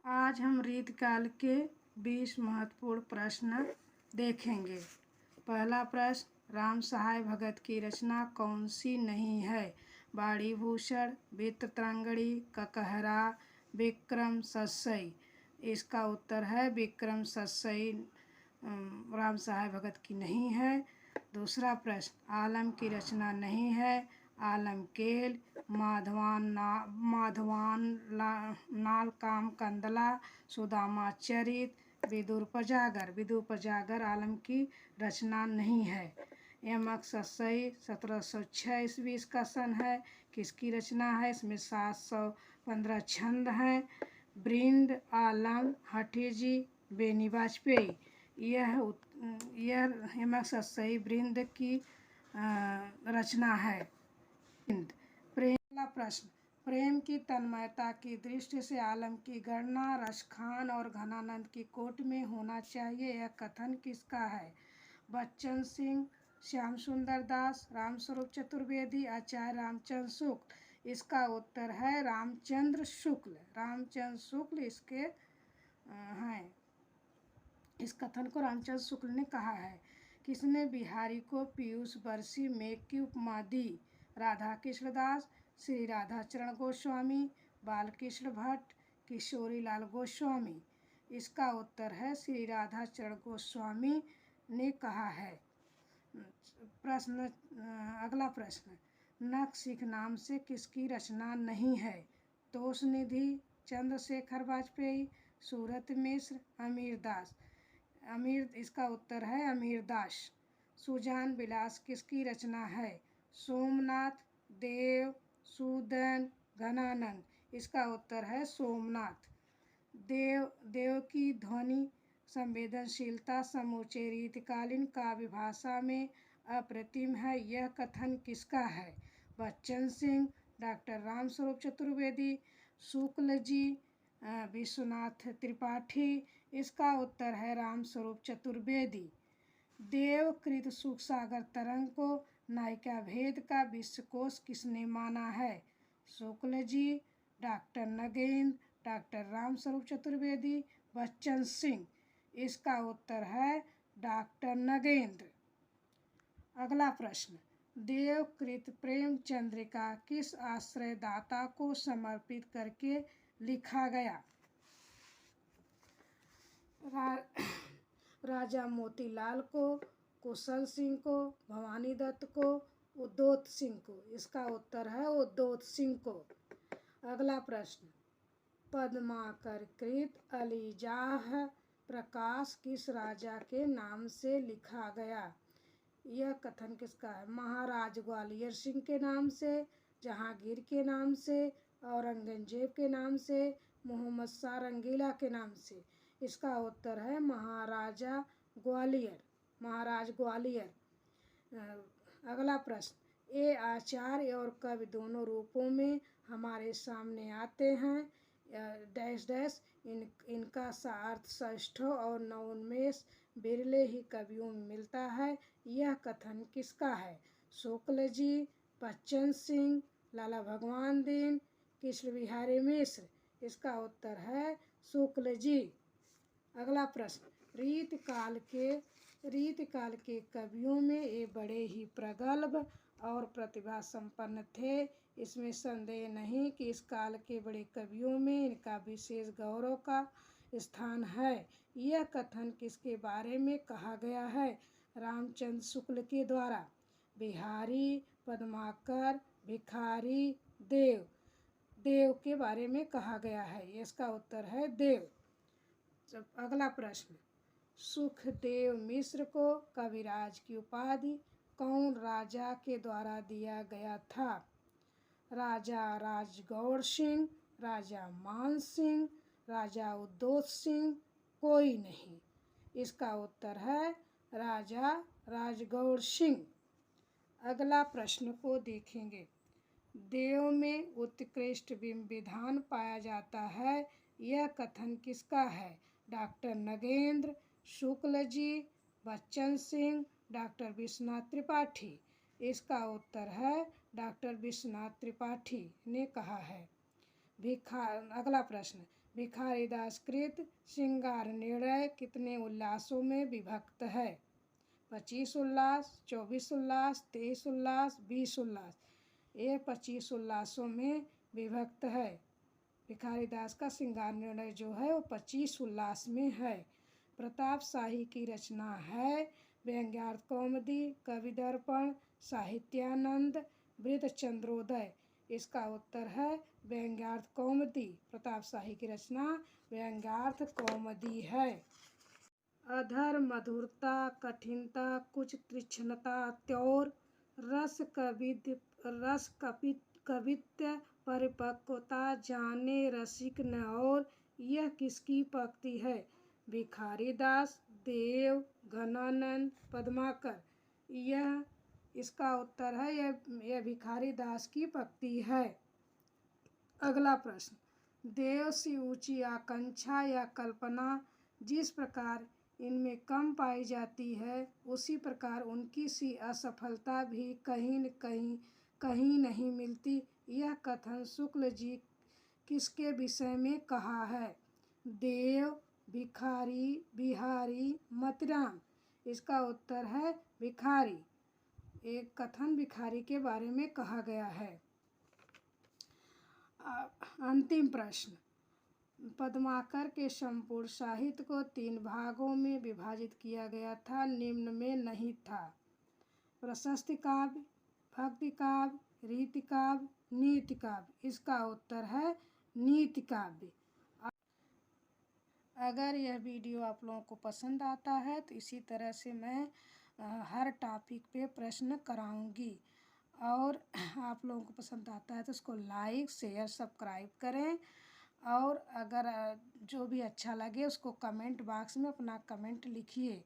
आज हम रीतकाल के 20 महत्वपूर्ण प्रश्न देखेंगे। पहला प्रश्न, राम सहाय भगत की रचना कौन सी नहीं है? बाड़ी भूषण, वितरंगिणी, ककहरा, विक्रम सस्सई। इसका उत्तर है विक्रम सस्सई राम सहाय भगत की नहीं है। दूसरा प्रश्न, आलम की रचना नहीं है। आलम केल, माधवान नाल काम कंदला, सुदामा चरित, विदुर पजागर आलम की रचना नहीं है। यमक सस्सई 1706 ईस्वी इसका सन है। किसकी रचना है? इसमें 715 छंद हैं। ब्रिंद आलम हठीजी बेनी वाजपेयी। यह यमक सस्सई ब्रिंद की रचना है। पहला प्रश्न, प्रेम की तन्मयता की दृष्टि से आलम की गणना रसखान और घनानंद की कोट में होना चाहिए। यह कथन किसका है? बच्चन सिंह, श्याम सुंदर दास, रामस्वरूप चतुर्वेदी, आचार्य रामचंद्र शुक्ल। इसका उत्तर है रामचंद्र शुक्ल। रामचंद्र शुक्ल इसके हैं। इस कथन को रामचंद्र शुक्ल ने कहा है। किसने बिहारी को पीयूष बरसी मेघ की उपमा दी? राधा कृष्ण दास, श्री राधाचरण गोस्वामी, बालकृष्ण भट्ट, किशोरी लाल गोस्वामी। इसका उत्तर है श्री राधाचरण गोस्वामी ने कहा है। अगला प्रश्न, नखशिख नाम से किसकी रचना नहीं है? तोष निधि, चंद्रशेखर वाजपेयी, सूरत मिश्र, अमीर दास। इसका उत्तर है अमीर दास। सुजान विलास किसकी रचना है? सोमनाथ, देव, सूदन, घनानंद। इसका उत्तर है सोमनाथ। देव की ध्वनि संवेदनशीलता समूचे रीतिकालीन काव्य भाषा में अप्रतिम है। यह कथन किसका है? बच्चन सिंह, डॉक्टर रामस्वरूप चतुर्वेदी, शुक्ल जी, विश्वनाथ त्रिपाठी। इसका उत्तर है रामस्वरूप चतुर्वेदी। देवकृत सुख सागर तरंग को नायिका भेद का विश्वकोश किसने माना है? Shukla ji, doctor Nagendra, doctor Ramswaroop Chaturvedi, Bachchan Singh. इसका उत्तर है डॉक्टर नगेंद्र। अगला प्रश्न, देवकृत प्रेमचंद्रिका किस आश्रयदाता को समर्पित करके लिखा गया? राजा मोतीलाल को, कुशल सिंह को, भवानी दत्त को, उद्योत सिंह को। इसका उत्तर है उद्योत सिंह को। अगला प्रश्न, पद्माकर कृत अलीजाह प्रकाश किस राजा के नाम से लिखा गया? यह कथन किसका है? महाराज ग्वालियर सिंह के नाम से, जहांगीर के नाम से, औरंगजेब के नाम से, मोहम्मद शाह रंगीला के नाम से। इसका उत्तर है महाराज ग्वालियर। अगला प्रश्न, ये आचार्य और कवि दोनों रूपों में हमारे सामने आते हैं। डैश डैश इनका अर्थ षष्ठ और नवोन्मेष बिरले ही कवियों में मिलता है। यह कथन किसका है? शुक्ल जी, बच्चन सिंह, लाला भगवान दीन, कृष्ण बिहारी मिश्र। इसका उत्तर है शुक्ल जी। अगला प्रश्न, रीतकाल के कवियों में ये बड़े ही प्रगल्भ और प्रतिभा संपन्न थे। इसमें संदेह नहीं कि इस काल के बड़े कवियों में इनका विशेष गौरव का स्थान है। यह कथन किसके बारे में कहा गया है? रामचंद्र शुक्ल के द्वारा। बिहारी, पद्माकर, भिखारी, देव के बारे में कहा गया है। इसका उत्तर है देव। अगला प्रश्न, सुखदेव मिश्र को कविराज की उपाधि कौन राजा के द्वारा दिया गया था? राजा राजगौड़ सिंह, राजा मान सिंह, राजा उद्योत सिंह, कोई नहीं। इसका उत्तर है राजा राजगौड़ सिंह। अगला प्रश्न को देखेंगे, देव में उत्कृष्ट विधान पाया जाता है। यह कथन किसका है? Doctor Nagendra, Shukla ji, Bachchan Singh, doctor Vishwanath Tripathi. इसका उत्तर है डॉक्टर विश्वनाथ त्रिपाठी ने कहा है। अगला प्रश्न, भिखारीदास कृत श्रृंगार निर्णय कितने उल्लासों में विभक्त है? 25 उल्लास, 24 उल्लास, 23 उल्लास, 20 उल्लास। ये 25 उल्लासों में विभक्त है। भिखारीदास का श्रृंगार निर्णय जो है वो 25 उल्लास में है। प्रताप शाही की रचना है व्यंग्यार्थ कौमुदी, कवि दर्पण, साहित्यानंद, वृत्तचंद्रोदय। इसका उत्तर है व्यंग्यार्थ कौमुदी। प्रताप शाही की रचना व्यंग्यार्थ कौमुदी है। अधर मधुरता, कठिनता, कुछ तीक्ष्णता, त्योर, कवित्व, परिपक्वता, जाने रसिक न और। यह किसकी पंक्ति है? भिखारीदास, देव, घनानंद, पद्माकर। यह इसका उत्तर है यह भिखारीदास की पंक्ति है। अगला प्रश्न, देव से ऊंची आकांक्षा या कल्पना जिस प्रकार इनमें कम पाई जाती है, उसी प्रकार उनकी सी असफलता भी कहीं नहीं मिलती। यह कथन शुक्ल जी किसके विषय में कहा है? देव, भिखारी, बिहारी, मतिराम। इसका उत्तर है भिखारी। एक कथन भिखारी के बारे में कहा गया है। अंतिम प्रश्न, पद्माकर के संपूर्ण साहित्य को 3 भागों में विभाजित किया गया था, निम्न में नहीं था। प्रशस्ति काव्य, भक्ति काव्य, रीति काव्य, नीति काव्य। इसका उत्तर है नीति काव्य। अगर यह वीडियो आप लोगों को पसंद आता है तो इसी तरह से मैं हर टॉपिक पे प्रश्न कराऊंगी, और आप लोगों को पसंद आता है तो उसको लाइक, शेयर, सब्सक्राइब करें। और अगर जो भी अच्छा लगे उसको कमेंट बॉक्स में अपना कमेंट लिखिए।